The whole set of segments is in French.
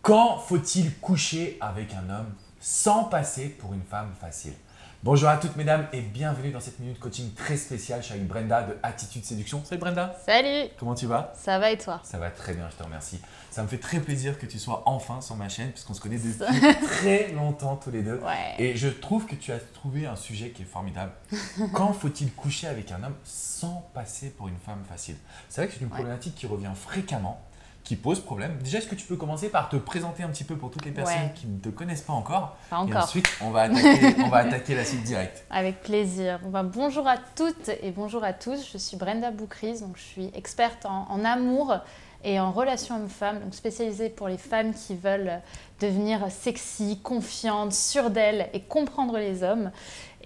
Quand faut-il coucher avec un homme sans passer pour une femme facile? Bonjour à toutes mesdames et bienvenue dans cette minute coaching très spéciale. Je suis avec Brenda de Attitude Séduction. Salut Brenda. Salut. Comment tu vas? Ça va et toi? Ça va très bien, je te remercie. Ça me fait très plaisir que tu sois enfin sur ma chaîne puisqu'on se connaît depuis très longtemps tous les deux. Ouais. Et je trouve que tu as trouvé un sujet qui est formidable. Quand faut-il coucher avec un homme sans passer pour une femme facile? C'est vrai que c'est une problématique qui revient fréquemment, qui pose problème. Déjà, est-ce que tu peux commencer par te présenter un petit peu pour toutes les personnes qui ne te connaissent pas encore? Pas encore. Et ensuite, on va attaquer la suite directe. Avec plaisir. Bonjour à toutes et bonjour à tous. Je suis Brenda Boukris, donc je suis experte en amour et en relations hommes-femmes, donc spécialisée pour les femmes qui veulent devenir sexy, confiantes, sûres d'elles et comprendre les hommes.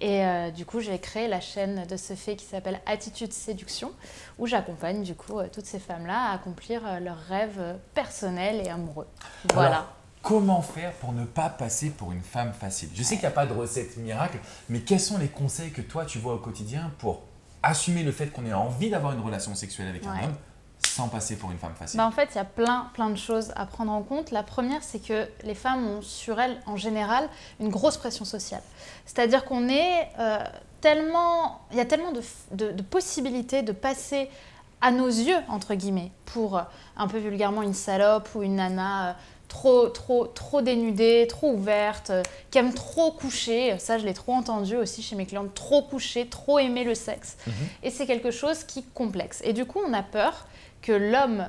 Et du coup, j'ai créé la chaîne de ce fait qui s'appelle Attitude Séduction, où j'accompagne du coup toutes ces femmes-là à accomplir leurs rêves personnels et amoureux. Voilà. Alors, comment faire pour ne pas passer pour une femme facile? Je sais qu'il n'y a pas de recette miracle, mais quels sont les conseils que toi tu vois au quotidien pour assumer le fait qu'on ait envie d'avoir une relation sexuelle avec un homme sans passer pour une femme facile? En fait, il y a plein de choses à prendre en compte. La première, c'est que les femmes ont sur elles, en général, une grosse pression sociale. C'est-à-dire qu'on est il y a tellement de possibilités de passer à nos yeux, entre guillemets, pour un peu vulgairement une salope ou une nana trop dénudée, trop ouverte, qui aime trop coucher. Ça, je l'ai trop entendu aussi chez mes clientes, trop coucher, trop aimer le sexe. Et c'est quelque chose qui est complexe. Et du coup, on a peur que l'homme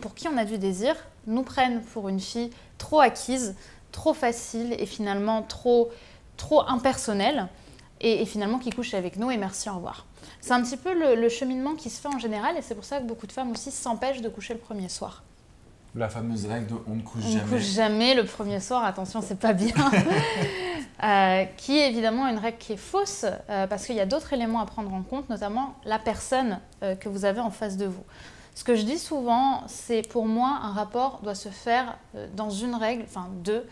pour qui on a du désir nous prenne pour une fille trop acquise, trop facile et finalement trop impersonnelle et finalement qui couche avec nous et merci, au revoir. C'est un petit peu le cheminement qui se fait en général et c'est pour ça que beaucoup de femmes aussi s'empêchent de coucher le premier soir. La fameuse règle de on ne couche jamais. On ne couche jamais le premier soir, attention, c'est pas bien. Qui est évidemment une règle qui est fausse parce qu'il y a d'autres éléments à prendre en compte, notamment la personne que vous avez en face de vous. Ce que je dis souvent, c'est pour moi, un rapport doit se faire dans une règle, enfin deux.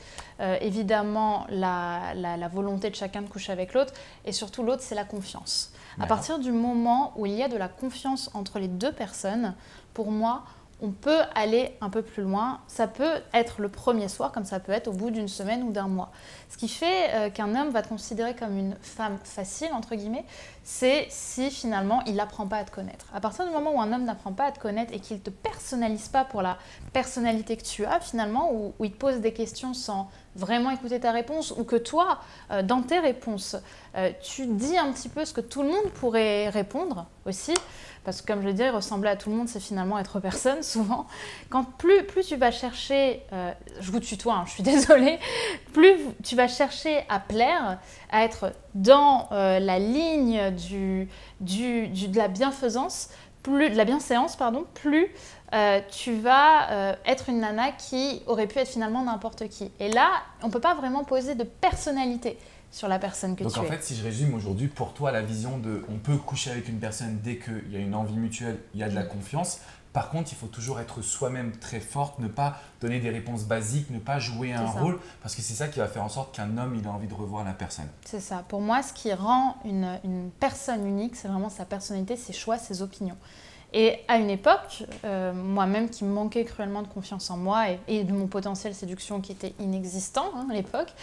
Évidemment, la volonté de chacun de coucher avec l'autre et surtout l'autre, c'est la confiance. À partir du moment où il y a de la confiance entre les deux personnes, pour moi, on peut aller un peu plus loin. Ça peut être le premier soir, comme ça peut être au bout d'une semaine ou d'un mois. Ce qui fait qu'un homme va te considérer comme une femme facile, entre guillemets, c'est si finalement il n'apprend pas à te connaître. À partir du moment où un homme n'apprend pas à te connaître et qu'il ne te personnalise pas pour la personnalité que tu as finalement, où il te pose des questions sans vraiment écouter ta réponse, ou que toi, dans tes réponses, tu dis un petit peu ce que tout le monde pourrait répondre aussi, parce que comme je le disais, ressembler à tout le monde, c'est finalement être personne, souvent. Quand plus tu vas chercher, je vous tutoie, hein, je suis désolée, plus tu vas chercher à plaire, à être dans la ligne de la bienfaisance, de la bienséance, pardon, plus tu vas être une nana qui aurait pu être finalement n'importe qui. Et là, on ne peut pas vraiment poser de personnalité sur la personne que tu es. Donc en fait, si je résume aujourd'hui, pour toi, la vision de on peut coucher avec une personne dès qu'il y a une envie mutuelle, il y a de la confiance. Par contre, il faut toujours être soi-même très forte, ne pas donner des réponses basiques, ne pas jouer un rôle, parce que c'est ça qui va faire en sorte qu'un homme il a envie de revoir la personne. C'est ça. Pour moi, ce qui rend une personne unique, c'est vraiment sa personnalité, ses choix, ses opinions. Et à une époque, moi-même qui me manquais cruellement de confiance en moi et de mon potentiel séduction qui était inexistant à l'époque,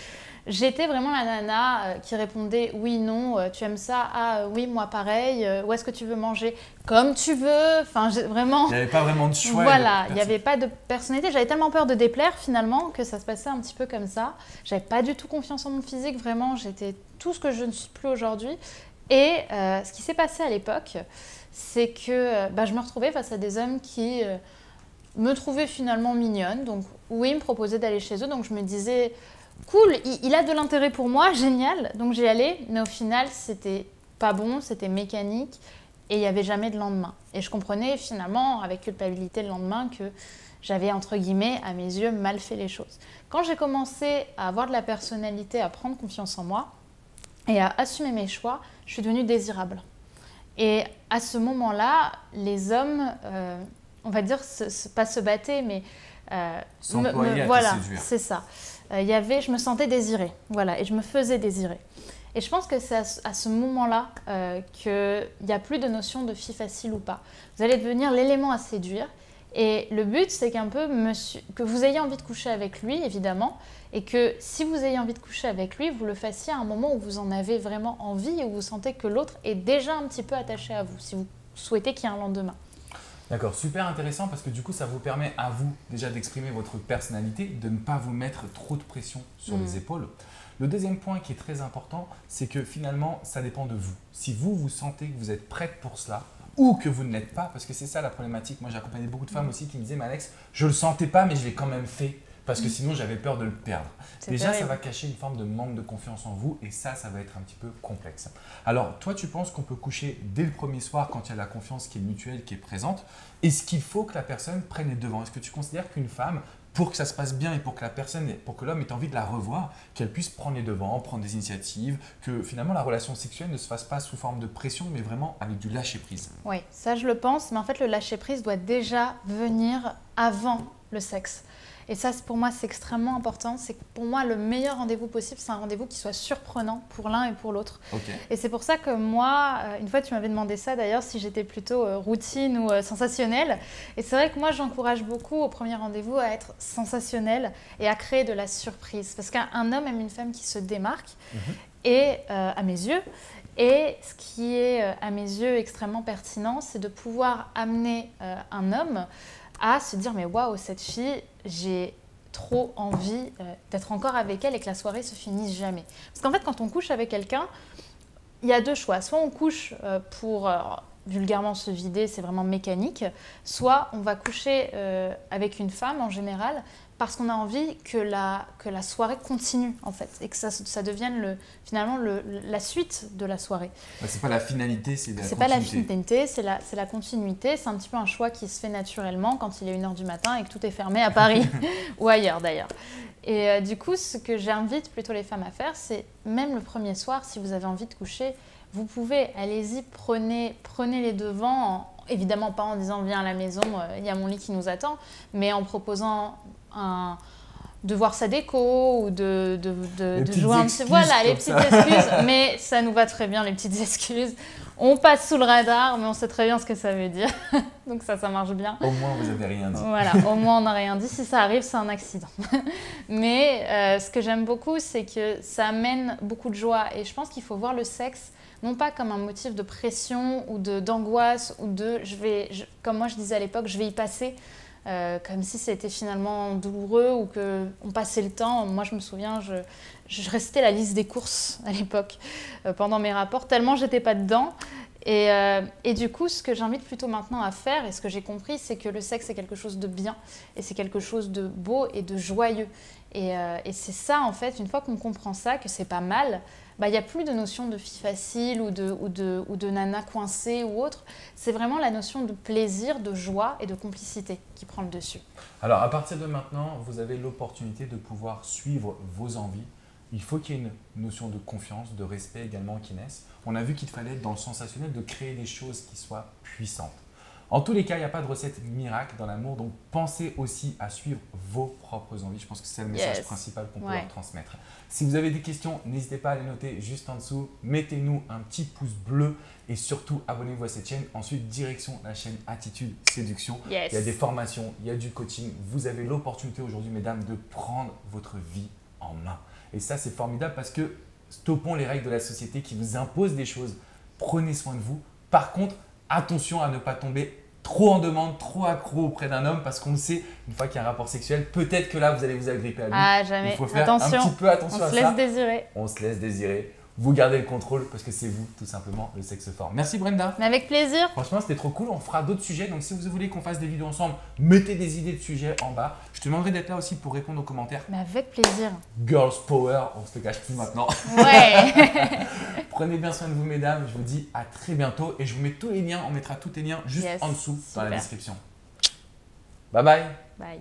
j'étais vraiment la nana qui répondait oui, non, tu aimes ça, ah oui, moi pareil, où est-ce que tu veux manger? Comme tu veux, enfin vraiment… Il n'y avait pas vraiment de choix. Voilà, il n'y avait pas de personnalité, j'avais tellement peur de déplaire finalement que ça se passait un petit peu comme ça. J'avais pas du tout confiance en mon physique, vraiment, j'étais tout ce que je ne suis plus aujourd'hui. Et ce qui s'est passé à l'époque, c'est que je me retrouvais face à des hommes qui me trouvaient finalement mignonne. Donc oui, ils me proposaient d'aller chez eux, donc je me disais… Cool, il a de l'intérêt pour moi, génial, donc j'y allais, mais au final, c'était pas bon, c'était mécanique et il n'y avait jamais de lendemain. Et je comprenais finalement, avec culpabilité le lendemain, que j'avais, entre guillemets, à mes yeux, mal fait les choses. Quand j'ai commencé à avoir de la personnalité, à prendre confiance en moi et à assumer mes choix, je suis devenue désirable. Et à ce moment-là, les hommes, on va dire, pas se battaient, mais… voilà, c'est ça. Je me sentais désirée, voilà, et je me faisais désirer. Et je pense que c'est à ce moment-là qu'il n'y a plus de notion de fille facile ou pas. Vous allez devenir l'élément à séduire Et le but, c'est que vous ayez envie de coucher avec lui, évidemment, et que si vous ayez envie de coucher avec lui, vous le fassiez à un moment où vous en avez vraiment envie et où vous sentez que l'autre est déjà un petit peu attaché à vous, si vous souhaitez qu'il y ait un lendemain. D'accord, super intéressant parce que du coup, ça vous permet à vous déjà d'exprimer votre personnalité, de ne pas vous mettre trop de pression sur les épaules. Le deuxième point qui est très important, c'est que finalement, ça dépend de vous. Si vous, vous sentez que vous êtes prête pour cela, ou que vous ne l'êtes pas, parce que c'est ça la problématique. Moi, j'ai accompagné beaucoup de femmes aussi qui me disaient « Mais Alex, je ne le sentais pas, mais je l'ai quand même fait, parce que sinon, j'avais peur de le perdre. » Déjà, ça va cacher une forme de manque de confiance en vous, et ça va être un petit peu complexe. Alors, toi, tu penses qu'on peut coucher dès le premier soir quand il y a la confiance qui est mutuelle, qui est présente? Est-ce qu'il faut que la personne prenne les devants? Est-ce que tu considères qu'une femme, pour que ça se passe bien et pour que l'homme ait envie de la revoir, qu'elle puisse prendre les devants, prendre des initiatives, que finalement la relation sexuelle ne se fasse pas sous forme de pression, mais vraiment avec du lâcher-prise? Oui, ça je le pense, mais en fait le lâcher-prise doit déjà venir avant le sexe. Et ça, pour moi, c'est extrêmement important. C'est que pour moi, le meilleur rendez-vous possible, c'est un rendez-vous qui soit surprenant pour l'un et pour l'autre. Okay. Et c'est pour ça que moi, une fois, tu m'avais demandé ça d'ailleurs, si j'étais plutôt routine ou sensationnelle. Et c'est vrai que moi, j'encourage beaucoup au premier rendez-vous à être sensationnel et à créer de la surprise. Parce qu'un homme aime une femme qui se démarque, et à mes yeux. Et ce qui est, à mes yeux, extrêmement pertinent, c'est de pouvoir amener un homme à se dire « mais waouh, cette fille, j'ai trop envie d'être encore avec elle et que la soirée se finisse jamais ». Parce qu'en fait, quand on couche avec quelqu'un, il y a deux choix. Soit on couche pour vulgairement se vider, c'est vraiment mécanique. Soit on va coucher avec une femme en général parce qu'on a envie que la soirée continue en fait et que ça devienne finalement la suite de la soirée. C'est pas la finalité, c'est la continuité. C'est pas la finalité, c'est la continuité. C'est un petit peu un choix qui se fait naturellement quand il est 1h du matin et que tout est fermé à Paris ou ailleurs d'ailleurs. Et du coup, ce que j'invite plutôt les femmes à faire, c'est même le premier soir, si vous avez envie de coucher, vous pouvez, allez-y, prenez les devants, évidemment pas en disant « viens à la maison, il y a mon lit qui nous attend », mais en proposant de voir sa déco ou de jouer un petit... Voilà, les petites excuses, mais ça nous va très bien, les petites excuses. On passe sous le radar, mais on sait très bien ce que ça veut dire. Donc ça marche bien. Au moins, vous n'avez rien dit. Voilà, au moins, on n'a rien dit. Si ça arrive, c'est un accident. Mais ce que j'aime beaucoup, c'est que ça amène beaucoup de joie. Et je pense qu'il faut voir le sexe non pas comme un motif de pression ou d'angoisse ou comme moi je disais à l'époque, je vais y passer. Comme si c'était finalement douloureux ou qu'on passait le temps. Moi, je me souviens, je restais la liste des courses à l'époque pendant mes rapports, tellement j'étais pas dedans. Et du coup, ce que j'invite plutôt maintenant à faire, et ce que j'ai compris, c'est que le sexe, c'est quelque chose de bien, et c'est quelque chose de beau et de joyeux. Et c'est ça, en fait, une fois qu'on comprend ça, que c'est pas mal, il n'y a plus de notion de fille facile ou de nana coincée ou autre. C'est vraiment la notion de plaisir, de joie et de complicité qui prend le dessus. Alors, à partir de maintenant, vous avez l'opportunité de pouvoir suivre vos envies. Il faut qu'il y ait une notion de confiance, de respect également qui naisse. On a vu qu'il fallait être dans le sensationnel, de créer des choses qui soient puissantes. En tous les cas, il n'y a pas de recette miracle dans l'amour, donc pensez aussi à suivre vos propres envies. Je pense que c'est le message principal qu'on peut leur transmettre. Si vous avez des questions, n'hésitez pas à les noter juste en dessous. Mettez-nous un petit pouce bleu et surtout abonnez-vous à cette chaîne. Ensuite, direction la chaîne Attitude Séduction. Il y a des formations, il y a du coaching. Vous avez l'opportunité aujourd'hui, mesdames, de prendre votre vie en main. Et ça, c'est formidable parce que stoppons les règles de la société qui vous imposent des choses. Prenez soin de vous. Par contre, attention à ne pas tomber trop en demande, trop accro auprès d'un homme parce qu'on le sait, une fois qu'il y a un rapport sexuel, peut-être que là, vous allez vous agripper à lui. Ah, jamais. Il faut faire un petit peu attention à ça. On se laisse désirer. On se laisse désirer. Vous gardez le contrôle parce que c'est vous, tout simplement, le sexe fort. Merci Brenda. Mais avec plaisir. Franchement, c'était trop cool. On fera d'autres sujets. Donc, si vous voulez qu'on fasse des vidéos ensemble, mettez des idées de sujets en bas. Je te demanderai d'être là aussi pour répondre aux commentaires. Mais avec plaisir. Girls Power, on se le cache plus maintenant. Ouais. Prenez bien soin de vous, mesdames. Je vous dis à très bientôt. Et je vous mets tous les liens. On mettra tous les liens juste en dessous dans la description. Bye bye. Bye.